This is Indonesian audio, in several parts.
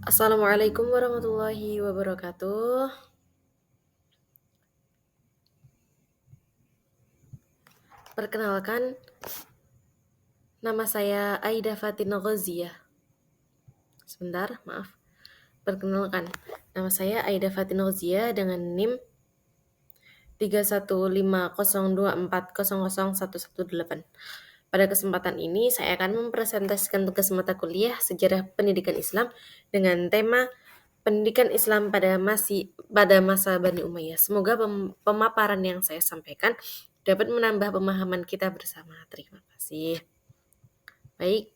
Assalamualaikum warahmatullahi wabarakatuh. Perkenalkan, nama saya Aida Fatina Ghaziyah. Sebentar, maaf. Perkenalkan, nama saya Aida Fatina Ghaziyah dengan NIM 31502400118. Pada kesempatan ini, saya akan mempresentasikan tugas mata kuliah Sejarah Pendidikan Islam dengan tema Pendidikan Islam pada masa Bani Umayyah. Semoga pemaparan yang saya sampaikan dapat menambah pemahaman kita bersama. Terima kasih. Baik,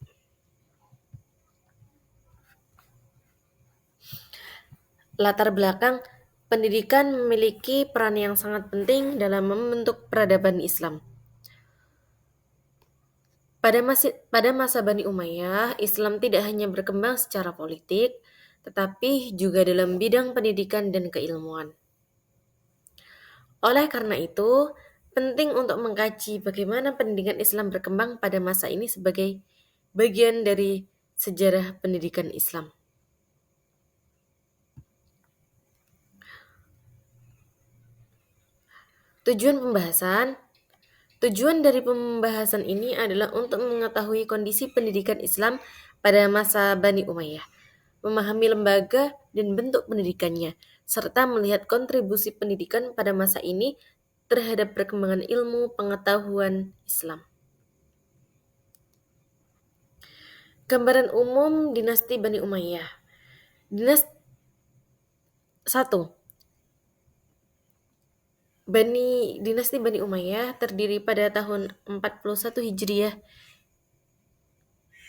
latar belakang pendidikan memiliki peran yang sangat penting dalam membentuk peradaban Islam. Pada masa Bani Umayyah, Islam tidak hanya berkembang secara politik, tetapi juga dalam bidang pendidikan dan keilmuan. Oleh karena itu, penting untuk mengkaji bagaimana pendidikan Islam berkembang pada masa ini sebagai bagian dari sejarah pendidikan Islam. Tujuan dari pembahasan ini adalah untuk mengetahui kondisi pendidikan Islam pada masa Bani Umayyah, memahami lembaga dan bentuk pendidikannya, serta melihat kontribusi pendidikan pada masa ini terhadap perkembangan ilmu pengetahuan Islam. Gambaran umum dinasti Bani Umayyah. Dinasti 1. Dinasti Bani Umayyah terdiri pada tahun 41 Hijriah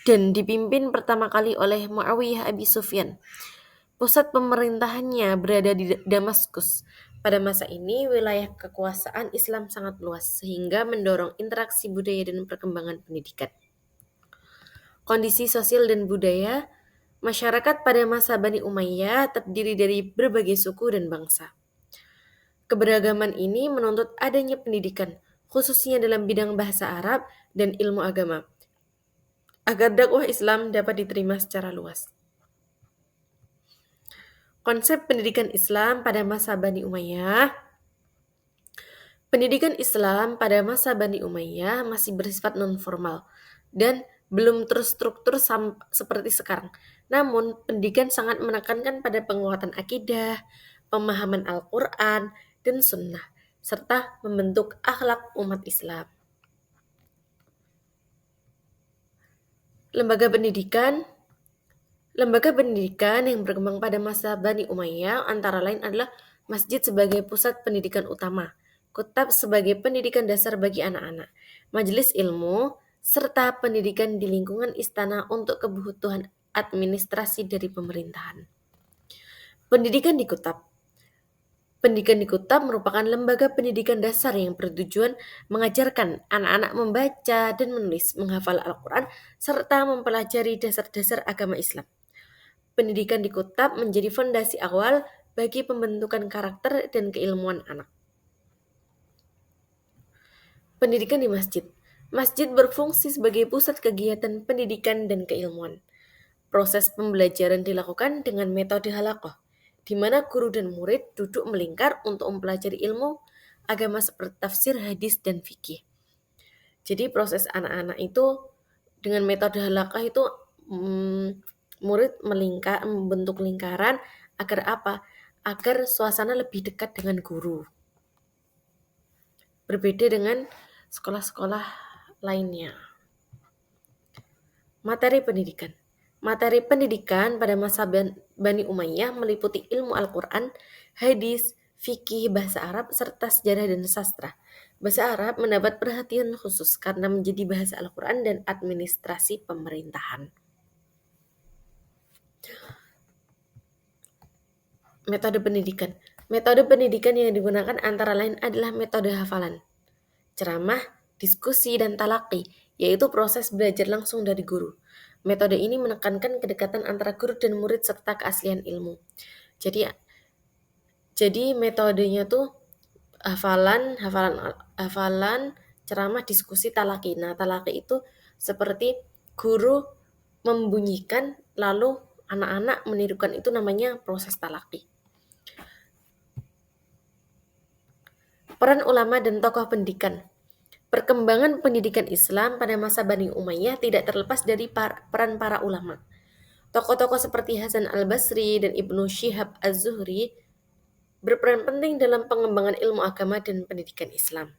dan dipimpin pertama kali oleh Muawiyah Abi Sufyan. Pusat pemerintahannya berada di Damaskus. Pada masa ini, wilayah kekuasaan Islam sangat luas, sehingga mendorong interaksi budaya dan perkembangan pendidikan. Kondisi sosial dan budaya, masyarakat pada masa Bani Umayyah terdiri dari berbagai suku dan bangsa. Keberagaman ini menuntut adanya pendidikan, khususnya dalam bidang bahasa Arab dan ilmu agama, agar dakwah Islam dapat diterima secara luas. Konsep pendidikan Islam pada masa Bani Umayyah. Pendidikan Islam pada masa Bani Umayyah masih bersifat non-formal dan belum terstruktur seperti sekarang. Namun, pendidikan sangat menekankan pada penguatan akidah, pemahaman Al-Quran, dan Sunnah, serta membentuk akhlak umat Islam. Lembaga pendidikan yang berkembang pada masa Bani Umayyah antara lain adalah masjid sebagai pusat pendidikan utama, kutab sebagai pendidikan dasar bagi anak-anak, majelis ilmu, serta pendidikan di lingkungan istana untuk kebutuhan administrasi dari pemerintahan. Pendidikan di kutab merupakan lembaga pendidikan dasar yang bertujuan mengajarkan anak-anak membaca dan menulis, menghafal Al-Quran, serta mempelajari dasar-dasar agama Islam. Pendidikan di kutab menjadi fondasi awal bagi pembentukan karakter dan keilmuan anak. Pendidikan di masjid. Masjid berfungsi sebagai pusat kegiatan pendidikan dan keilmuan. Proses pembelajaran dilakukan dengan metode halaqah, di mana guru dan murid duduk melingkar untuk mempelajari ilmu agama seperti tafsir, hadis, dan fikih. Jadi proses anak-anak itu dengan metode halaqah itu murid membentuk lingkaran agar apa? Agar suasana lebih dekat dengan guru. Berbeda dengan sekolah-sekolah lainnya. Materi pendidikan pada masa Bani Umayyah meliputi ilmu Al-Quran, hadis, fikih, bahasa Arab, serta sejarah dan sastra. Bahasa Arab mendapat perhatian khusus karena menjadi bahasa Al-Quran dan administrasi pemerintahan. Metode pendidikan yang digunakan antara lain adalah metode hafalan, ceramah, diskusi, dan talaqi, yaitu proses belajar langsung dari guru. Metode ini menekankan kedekatan antara guru dan murid serta keaslian ilmu. Jadi metodenya tuh hafalan, ceramah, diskusi, talaqi. Nah, talaqi itu seperti guru membunyikan lalu anak-anak menirukan itu namanya proses talaki. Peran ulama dan tokoh pendidikan. Perkembangan pendidikan Islam pada masa Bani Umayyah tidak terlepas dari peran para ulama. Tokoh-tokoh seperti Hasan al-Basri dan Ibnu Syihab az-Zuhri berperan penting dalam pengembangan ilmu agama dan pendidikan Islam.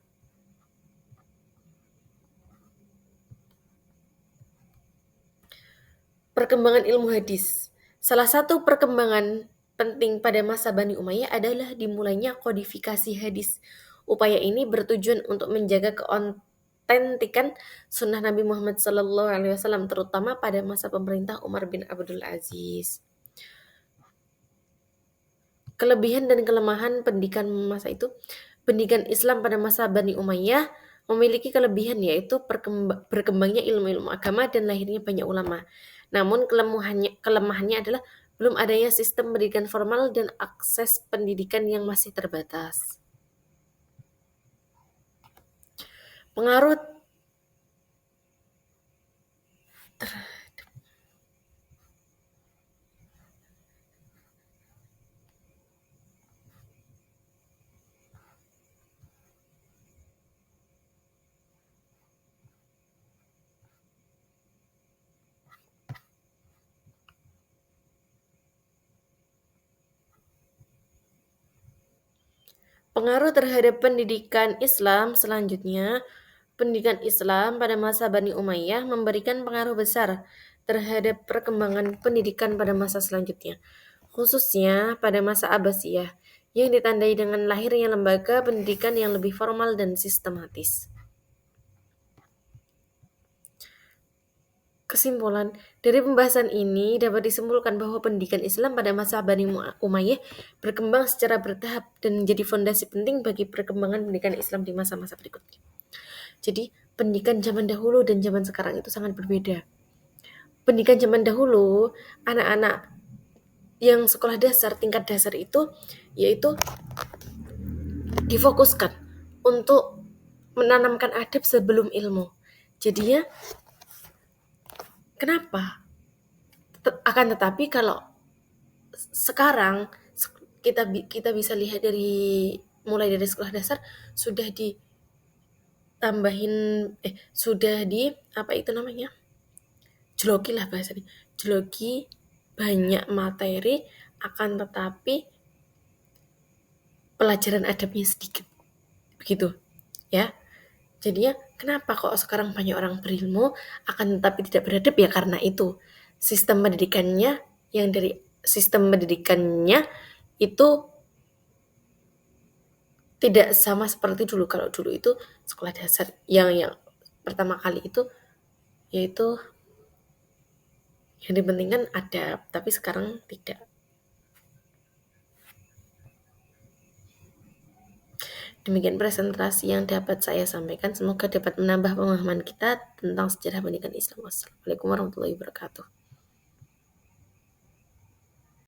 Perkembangan ilmu hadis. Salah satu perkembangan penting pada masa Bani Umayyah adalah dimulainya kodifikasi hadis. Upaya ini bertujuan untuk menjaga keotentikan sunnah Nabi Muhammad SAW, terutama pada masa pemerintah Umar bin Abdul Aziz. Kelebihan dan kelemahan pendidikan masa itu. Pendidikan Islam pada masa Bani Umayyah memiliki kelebihan, yaitu berkembangnya ilmu-ilmu agama dan lahirnya banyak ulama. Namun kelemahannya adalah belum adanya sistem pendidikan formal dan akses pendidikan yang masih terbatas. Pengaruh Pengaruh terhadap pendidikan Islam selanjutnya. Pendidikan Islam pada masa Bani Umayyah memberikan pengaruh besar terhadap perkembangan pendidikan pada masa selanjutnya, khususnya pada masa Abbasiyah, yang ditandai dengan lahirnya lembaga pendidikan yang lebih formal dan sistematis. Kesimpulan, dari pembahasan ini dapat disimpulkan bahwa pendidikan Islam pada masa Bani Umayyah berkembang secara bertahap dan menjadi fondasi penting bagi perkembangan pendidikan Islam di masa-masa berikutnya. Jadi, pendidikan zaman dahulu dan zaman sekarang itu sangat berbeda. Pendidikan zaman dahulu, anak-anak yang sekolah dasar, tingkat dasar itu, yaitu difokuskan untuk menanamkan adab sebelum ilmu. Jadinya, kenapa? Akan tetapi kalau sekarang kita bisa lihat mulai dari sekolah dasar sudah sudah apa itu namanya, joloki lah bahasanya, joloki banyak materi, akan tetapi pelajaran adabnya sedikit, begitu ya. Jadinya kenapa kok sekarang banyak orang berilmu akan tetapi tidak beradab, ya karena itu sistem pendidikannya itu tidak sama seperti dulu. Kalau dulu itu sekolah dasar yang pertama kali itu yaitu yang dipentingkan adab, tapi sekarang tidak. Demikian presentasi yang dapat saya sampaikan. Semoga dapat menambah pemahaman kita tentang sejarah pendidikan Islam. Wassalamualaikum warahmatullahi wabarakatuh.